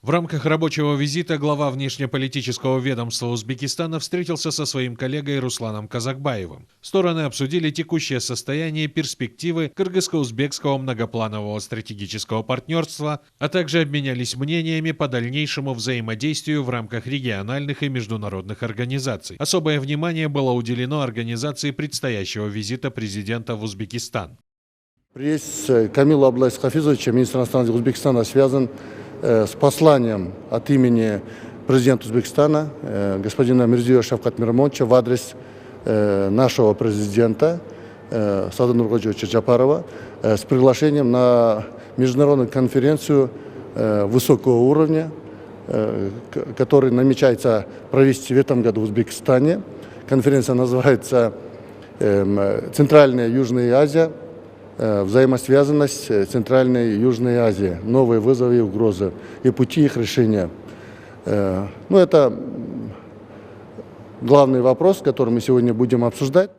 В рамках рабочего визита глава внешнеполитического ведомства Узбекистана встретился со своим коллегой Русланом Казакбаевым. Стороны обсудили текущее состояние и перспективы кыргызско-узбекского многопланового стратегического партнерства, а также обменялись мнениями по дальнейшему взаимодействию в рамках региональных и международных организаций. Особое внимание было уделено организации предстоящего визита президента в Узбекистан. Приезд Камила Аблайса Хафизовича, министра иностранных дел Узбекистана, связан с посланием от имени президента Узбекистана, господина Мирзиёева Шавката Миромоновича, в адрес нашего президента Садыра Нуркадиевича Джапарова с приглашением на международную конференцию высокого уровня, который намечается провести в этом году в Узбекистане. Конференция называется «Центральная и Южная Азия. Взаимосвязанность Центральной и Южной Азии, новые вызовы и угрозы и пути их решения». Это главный вопрос, который мы сегодня будем обсуждать.